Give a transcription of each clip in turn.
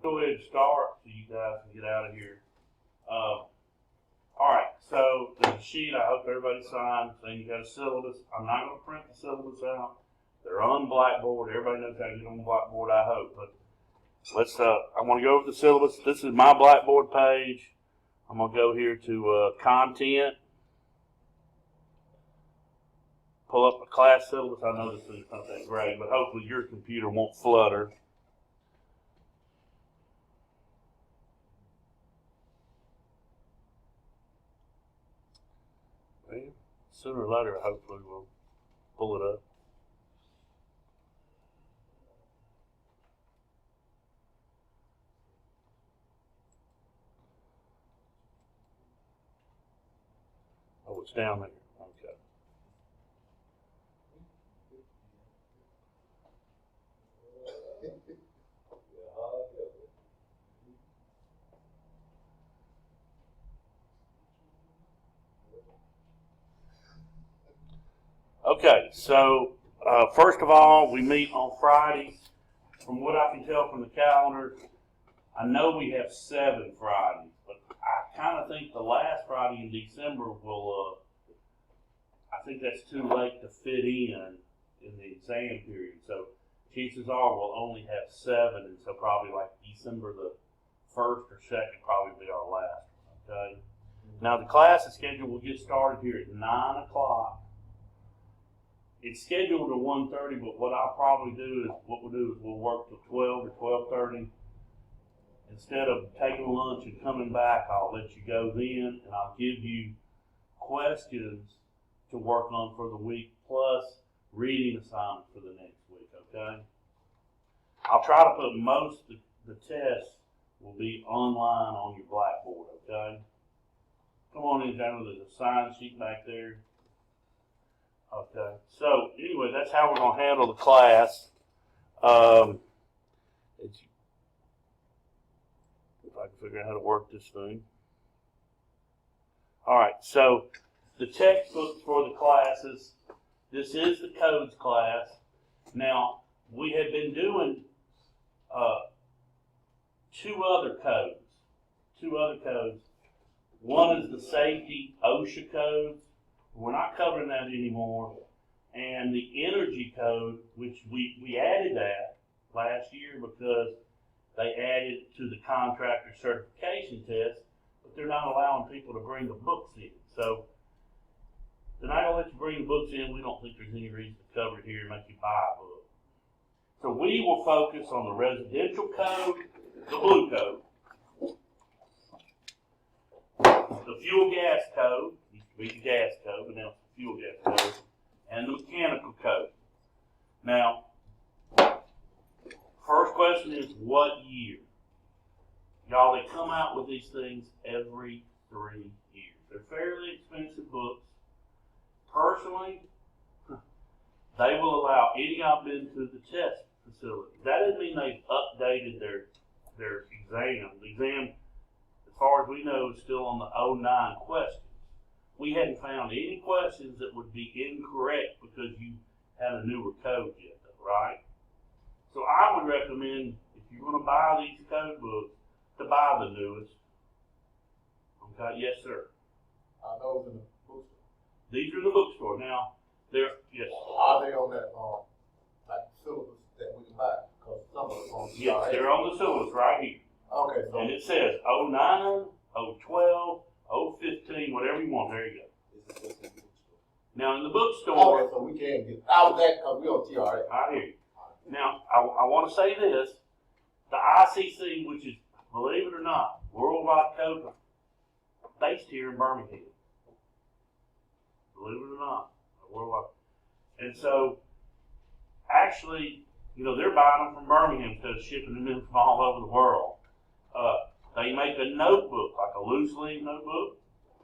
Go ahead and start so you guys can get out of here. Alright, so there's a sheet I hope everybody signed saying you got a syllabus. I'm not going to print the syllabus out. They're on Blackboard. Everybody knows how to get on Blackboard, I hope. But let's, I want to go over the syllabus. This is my Blackboard page. I'm going to go here to content. Pull up a class syllabus. I know this is not that great, but hopefully your computer won't flutter. Well, sooner or later, hopefully we'll pull it up. Oh, it's down there. Okay. Okay, so first of all, we meet on Fridays. From what I can tell from the calendar, I know we have 7 Fridays, but I kind of think the last Friday in December will, I think that's too late to fit in the exam period. So chances are we'll only have 7, and so probably like December the 1st or 2nd probably be our last one, okay? Now the class is scheduled, we'll get started here at 9 o'clock. It's scheduled to 1:30, but what I'll probably do is, we'll work till 12 or 12:30. Instead of taking lunch and coming back, I'll let you go then, and I'll give you questions to work on for the week, plus reading assignments for the next week, okay? I'll try to put most of the tests will be online on your Blackboard, okay? Come on in, General, there's a sign sheet back there. Okay, so anyway, that's how we're going to handle the class. If I can figure out how to work this thing. All right, so the textbooks for the classes, this is the codes class. Now, we have been doing 2 other codes. One is the safety OSHA codes. We're not covering that anymore. And the energy code, which we added that last year because they added it to the contractor certification test, but they're not allowing people to bring the books in. So they're not going to let you bring the books in. We don't think there's any reason to cover it here and make you buy a book. So we will focus on the residential code, the blue code, the fuel gas code, be the gas code, but now it's the fuel gas code, and the mechanical code. Now, first question is what year? Y'all, they come out with these things every 3 years. They're fairly expensive books. Personally, they will allow any of y'all been to the test facility. That doesn't mean they've updated their exam. The exam, as far as we know, is still on the 09 questions. We hadn't found any questions that would be incorrect because you had a newer code yet, though, right? So I would recommend, if you're going to buy these code books, to buy the newest. Okay, yes, sir. Are those in the bookstore? These are in the bookstore. Now, yes. Are they on that, like syllabus that we can buy? Because some of them on the Yes, they're on the syllabus right here. Okay, so. And it says 09, 012, 015, whatever you want. There you go. Now, in the bookstore. Okay, so we can get out of that because we're on TRA. I hear you. Now, I want to say this. The ICC, which is, believe it or not, Worldwide Code, based here in Birmingham. Believe it or not, worldwide. And so, actually, they're buying them from Birmingham instead of shipping them in from all over the world. They make a notebook, like a loose leaf notebook,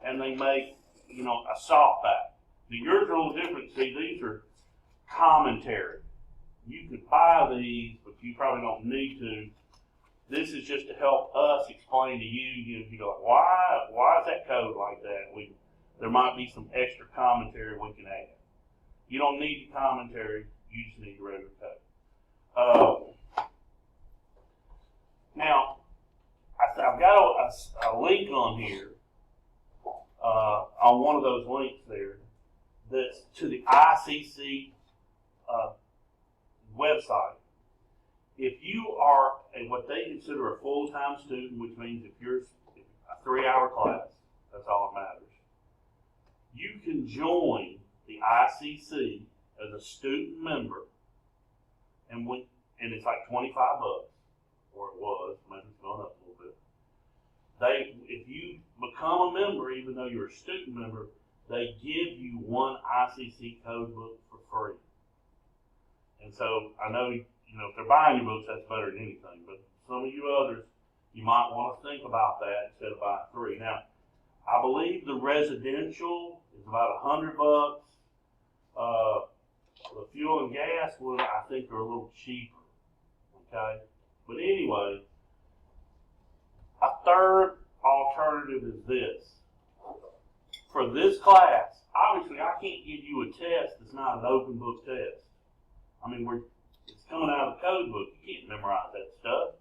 and they make, a softback. Now, yours are a little different. See, these are commentary. You could buy these, but you probably don't need to. This is just to help us explain to you, you go, why is that code like that? There might be some extra commentary we can add. You don't need the commentary, you just need the regular code. Now, a link on here, on one of those links there, that's to the ICC website. If you are what they consider a full-time student, which means if you're a 3-hour class, that's all that matters, you can join the ICC as a student member, and it's like $25, or it was, maybe it's gone up a little bit. If you become a member, even though you're a student member, they give you one ICC code book for free. And so I know, if they're buying your books, that's better than anything. But some of you others, you might want to think about that instead of buying 3. Now, I believe the residential is about $100. The fuel and gas would, I think, are a little cheaper. Okay, but anyway, a third alternative is this. For this class, obviously, I can't give you a test that's not an open book test. I mean, it's coming out of the code book. You can't memorize that stuff.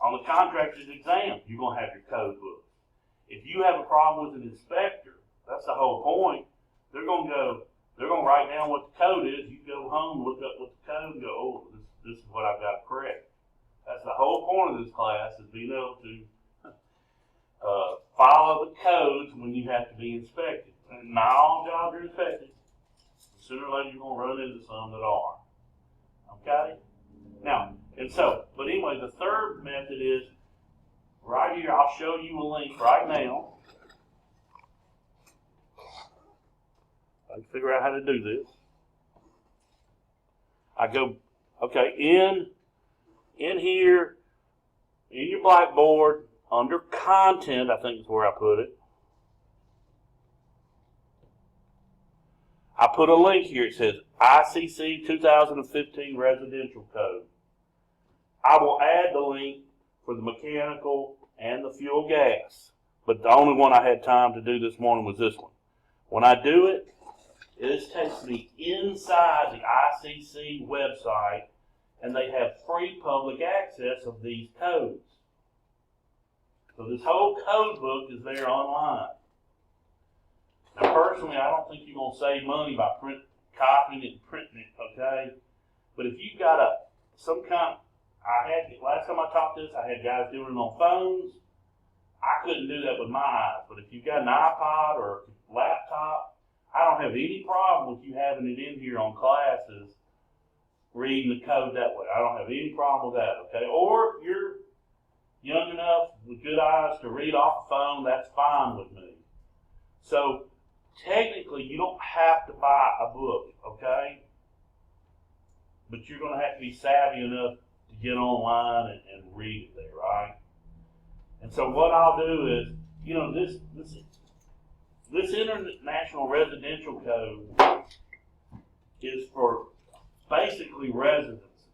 On the contractor's exam, you're going to have your code book. If you have a problem with an inspector, that's the whole point. They're going to write down what the code is. You go home, look up what the code, and go, oh, this is what I've got correct. That's the whole point of this class, is being able to follow the codes when you have to be inspected. And not all jobs are inspected. Sooner or later, you're going to run into some that are. Okay? Now, but anyway, the third method is right here. I'll show you a link right now. I can figure out how to do this. I go, okay, in here, in your Blackboard, under content, I think is where I put it. I put a link here. It says ICC 2015 Residential Code. I will add the link for the mechanical and the fuel gas, but the only one I had time to do this morning was this one. When I do it, this takes me inside the ICC website, and they have free public access of these codes. So this whole code book is there online. Now, personally, I don't think you're going to save money by copying it and printing it, okay? But if you've got last time I taught this, I had guys doing it on phones. I couldn't do that with my eyes. But if you've got an iPod or a laptop, I don't have any problem with you having it in here on classes, reading the code that way. I don't have any problem with that, okay? Or if you're young enough with good eyes to read off the phone, that's fine with me. So, technically, you don't have to buy a book, okay? But you're going to have to be savvy enough to get online and read it there, right? And so what I'll do is, this International Residential Code is for basically residences.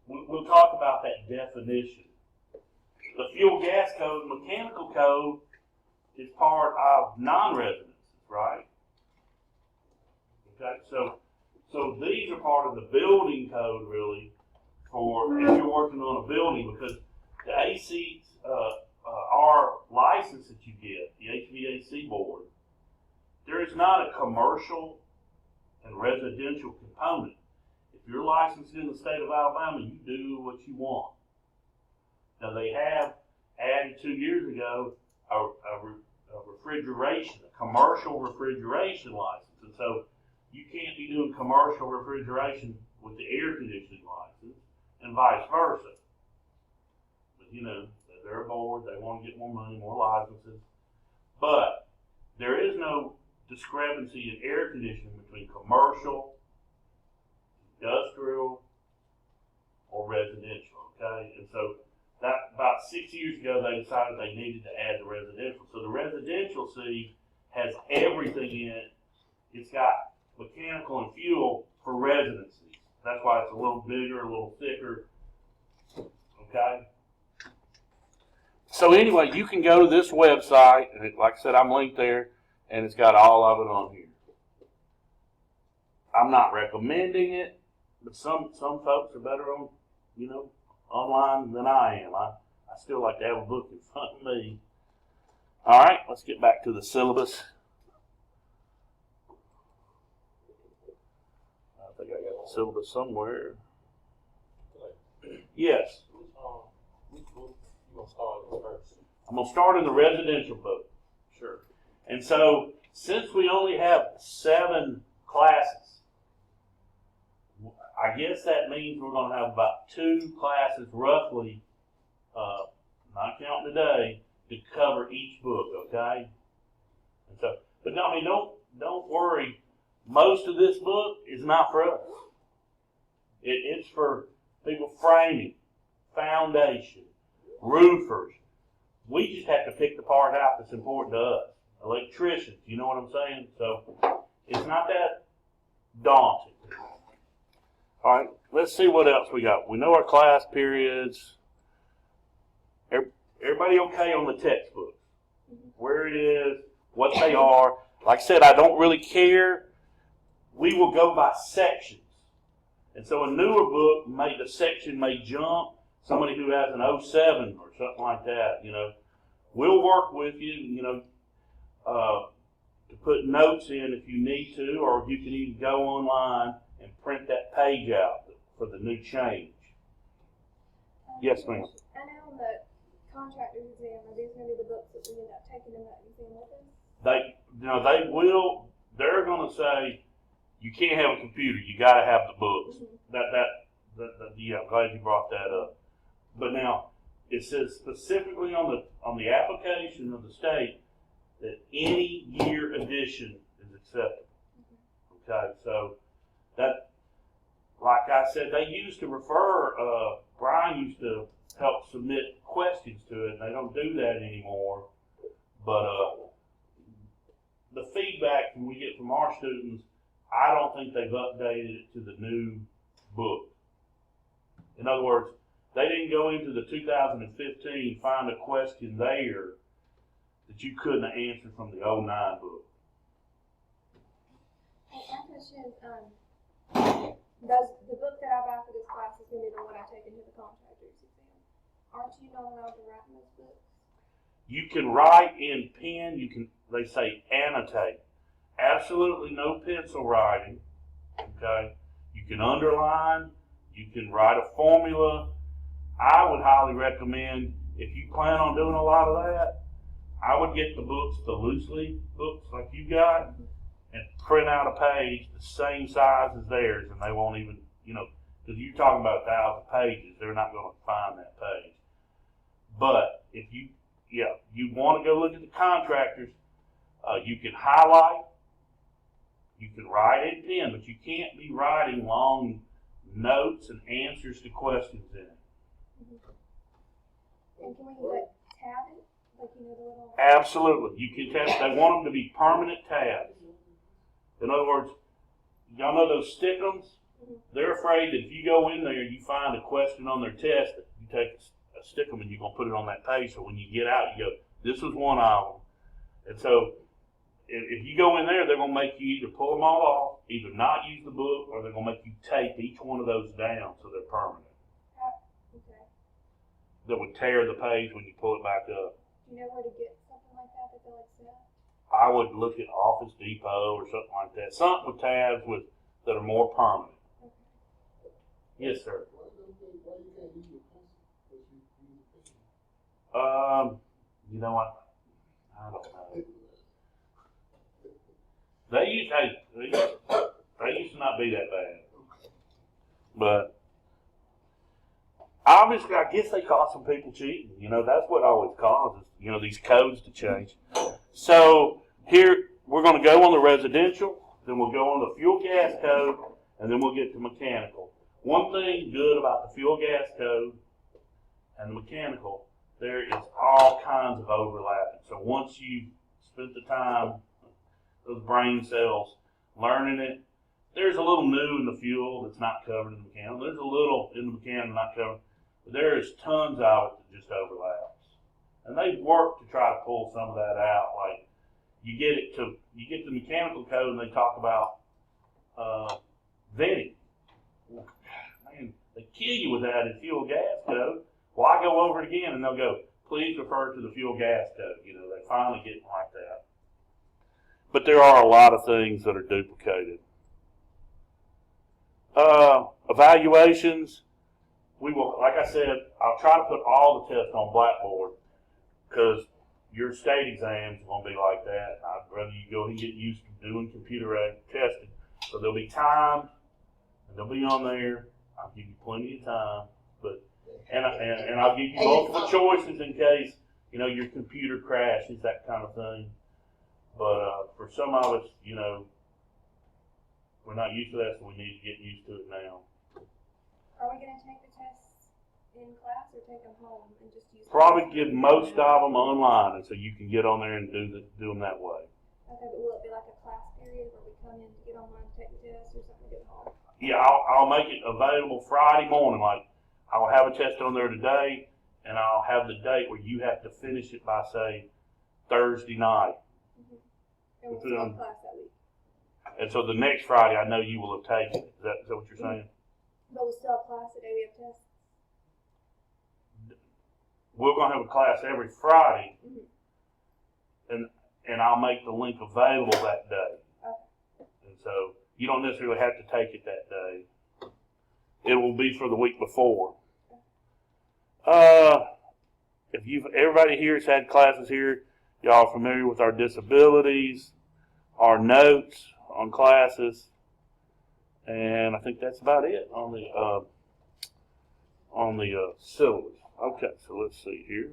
We'll talk about that definition. The fuel gas code, mechanical code, is part of non-residences, right? Okay, so these are part of the building code, really, for if you're working on a building, because the ACR license that you get, the HVAC board, there is not a commercial and residential component. If you're licensed in the state of Alabama, you do what you want. Now, they have added 2 years ago a refrigeration, a commercial refrigeration license. And so you can't be doing commercial refrigeration with the air conditioning license and vice versa. But they're a board, they want to get more money, more licenses. But there is no discrepancy in air conditioning between commercial, industrial, or residential, okay? And so that about 6 years ago, they decided they needed to add the residential. So the residential, has everything in it. It's got mechanical and fuel for residencies. That's why it's a little bigger, a little thicker, okay? So anyway, you can go to this website, and like I said, I'm linked there, and it's got all of it on here. I'm not recommending it, but some folks are better on, online than I am. I still like to have a book in front of me. All right, let's get back to the syllabus. I think I got the syllabus somewhere. Yes. Which book you gonna start in first? I'm going to start in the residential book. Sure. And so, since we only have 7 classes, I guess that means we're going to have about 2 classes roughly, not counting today, to cover each book, okay? And so, but I mean, don't worry. Most of this book is not for us. It's for people framing, foundation, roofers. We just have to pick the part out that's important to us. Electricians, you know what I'm saying? So it's not that daunting. All right, let's see what else we got. We know our class periods. Everybody okay on the textbooks? Where it is, what they are. Like I said, I don't really care. We will go by sections. And so a newer book, the section may jump. Somebody who has an 07 or something like that, we'll work with you, to put notes in if you need to, or you can even go online and print that page out for the new change. Yes, ma'am. I know on the contractor's exam, are these going to be the books that we end up taking in that exam with us? They will. They're going to say you can't have a computer. You got to have the books. Mm-hmm. Yeah, I'm glad you brought that up. But now it says specifically on the application of the state that any year edition is acceptable. Mm-hmm. Okay, so that, like I said, they used to refer. Brian used to help submit questions to it, and they don't do that anymore. But the feedback we get from our students, I don't think they've updated it to the new book. In other words, they didn't go into the 2015 find a question there that you couldn't answer from the 09 book. Hey, my question is, does the book that I buy for this class is going to be the one I take into the contractor's exam? Aren't you not allowed to write in those books? You can write in pen. They say annotate. Absolutely no pencil writing. Okay. You can underline. You can write a formula. I would highly recommend, if you plan on doing a lot of that, I would get the books, the loose leaf books like you got, and print out a page the same size as theirs, and they won't even, because you're talking about 1,000 pages, they're not going to find that page. But if you want to go look at the contractors, you can highlight, you can write in pen, but you can't be writing long notes and answers to questions in it. And can we tab it? Like, the little... Absolutely. You can tab. They want them to be permanent tabs. In other words, y'all know those stickums? Mm-hmm. They're afraid that if you go in there and you find a question on their test, that you take a stickum and you're going to put it on that page, so when you get out, you go, this was one of them. And so if you go in there, they're going to make you either pull them all off, either not use the book, or they're going to make you tape each one of those down so they're permanent. Okay. That would tear the page when you pull it back up. Do you know where to get something like that they'll accept? I would look at Office Depot or something like that. Something with tabs that are more permanent. Okay. Yes, sir. Why you can't use your pencil, but you use a pen? You know what? I don't know. They used to not be that bad. But obviously, I guess they caught some people cheating. That's what always causes, these codes to change. So here, we're going to go on the residential, then we'll go on the fuel gas code, and then we'll get to mechanical. One thing good about the fuel gas code and the mechanical, there is all kinds of overlapping. So once you've spent the time, those brain cells, learning it, there's a little new in the fuel that's not covered in the mechanical. There's a little in the mechanical not covered. But there is tons of it that just overlaps. And they've worked to try to pull some of that out. Like, you get the mechanical code and they talk about venting. Man, they kill you you was added fuel gas code. Well, I go over it again and they'll go, please refer to the fuel gas code. You know, they finally get like that. But there are a lot of things that are duplicated. Evaluations, we will, like I said, I'll try to put all the tests on Blackboard because your state exams are going to be like that. I'd rather you go and get used to doing computer testing. So they'll be timed, and they'll be on there. I'll give you plenty of time, but and I'll give you multiple choices in case your computer crashes, that kind of thing. But for some of us, we're not used to that, so we need to get used to it now. Are we going to take the tests in class or take them home and just use them? Probably get most of them online, and so you can get on there and do them that way. Okay, but will it be like a class period where we come in to get online to take the test or something to get home? Yeah, I'll make it available Friday morning. Like, I'll have a test on there today, and I'll have the date where you have to finish it by, say, Thursday night. Mm-hmm. And we'll still have class that week. And so the next Friday, I know you will have taken it. Is that what you're saying? But we'll still have class the day we have tests. We're going to have a class every Friday, Mm-hmm. and I'll make the link available that day. Okay. And so you don't necessarily have to take it that day. It will be for the week before. Everybody here has had classes here. Y'all are familiar with our disabilities, our notes on classes, and I think that's about it on the syllabus. Okay, so let's see here.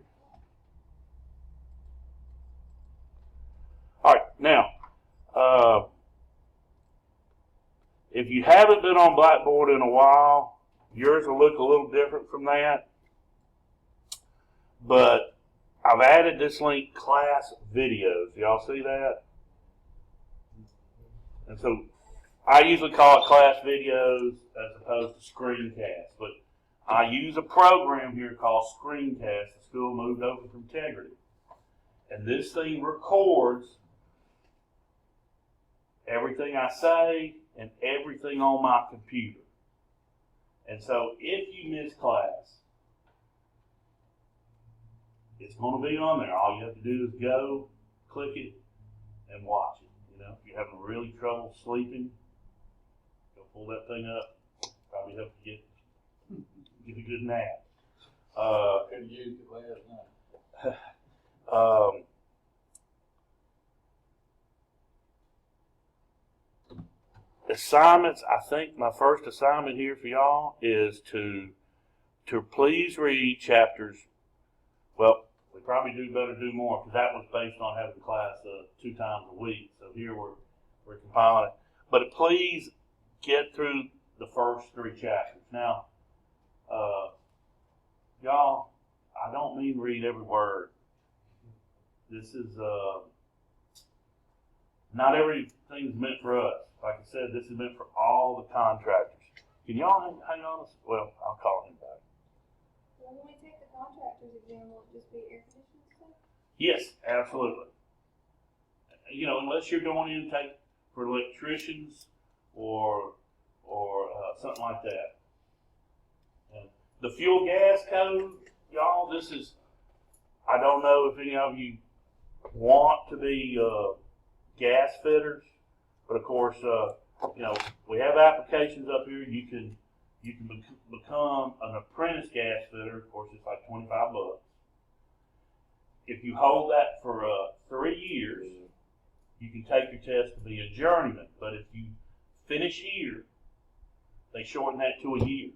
All right, now, if you haven't been on Blackboard in a while, yours will look a little different from that. But I've added this link, class videos. Y'all see that? And so I usually call it class videos as opposed to screencasts. But I use a program here called Screencast. The school moved over from Integrity. And this thing records everything I say and everything on my computer. And so if you miss class, it's going to be on there. All you have to do is go, click it, and watch it. If you're having really trouble sleeping, go pull that thing up. Probably help you get a good nap. Couldn't use it last night. Assignments, I think my first assignment here for y'all is to please read chapters. Well, we probably better do more because that was based on having class 2 times a week. So here we're compiling it. But please get through the first 3 chapters. Now, y'all, I don't mean read every word. This is not everything's meant for us. Like I said, this is meant for all the contractors. Can y'all hang on? Well, I'll call him back. When we take the contractor's exam, will it just be air conditioning stuff? Yes, absolutely. Unless you're going in to take for electricians or something like that. And the fuel gas code, y'all, this is, I don't know if any of you want to be gas fitters, but of course, we have applications up here. You can become an apprentice gas fitter. Of course, it's like $25. If you hold that for 3 years, you can take your test to be a journeyman. But if you finish here, they shorten that to a year.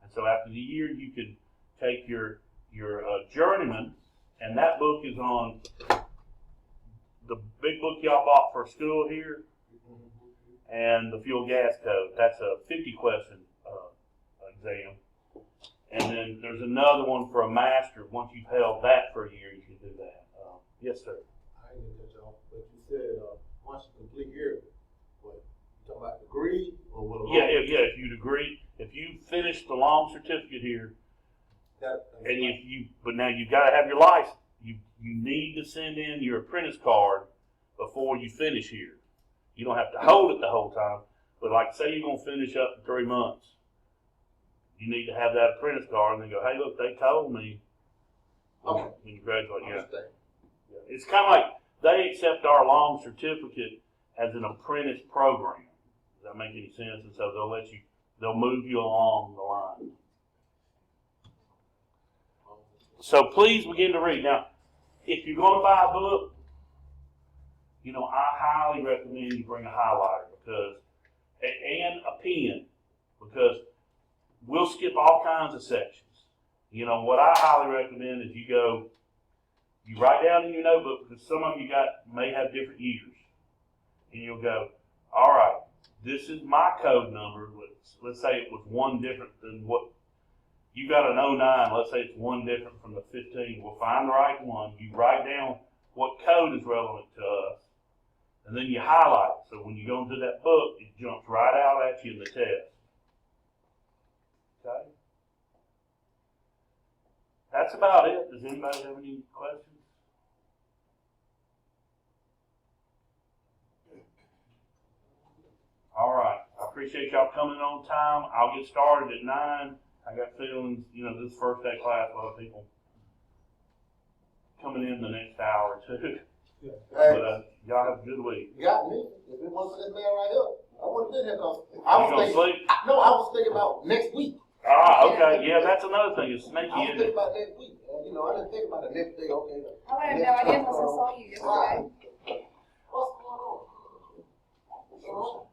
And so after the year, you can take your journeyman, and that book is on the big book y'all bought for school here, and the fuel gas code. That's a 50-question exam. And then there's another one for a master. Once you've held that for a year, you can do that. Yes, sir. I didn't get y'all, but you said once you complete here, what, you talking about degree or what? Yeah. If you finish the long certificate here, but now you've got to have your license. You need to send in your apprentice card before you finish here. You don't have to hold it the whole time, but like say you're going to finish up in 3 months. you need to have that apprentice card, and then go, hey, look, they told me Okay. when you graduate. Yeah. Understand. It's kind of like they accept our long certificate as an apprentice program. Does that make any sense? And so they'll move you along the line. So please begin to read. Now, if you're going to buy a book, I highly recommend you bring a highlighter and a pen, because we'll skip all kinds of sections. What I highly recommend is you write down in your notebook, because some of you may have different years, and you'll go, all right, this is my code number. Let's say it was one different than what you got, an 09. Let's say it's one different from the 15. We'll find the right one. You write down what code is relevant to us, and then you highlight it. So when you go into that book, it jumps right out at you in the test. Okay? That's about it. Does anybody have any questions? All right. I appreciate y'all coming on time. I'll get started at 9. I got feelings, this first day class, a lot of people coming in the next hour or two. Hey, But y'all have a good week. you got me. If it wasn't for this man right here, I wouldn't have been here. Cause I You was gonna thinking. sleep? No, I was thinking about next week. Okay. Yeah, that's another thing. It's I sneaky, was isn't thinking it? about next week. I didn't think about the next day. Okay. I would have no idea unless I saw you yesterday. What's going on?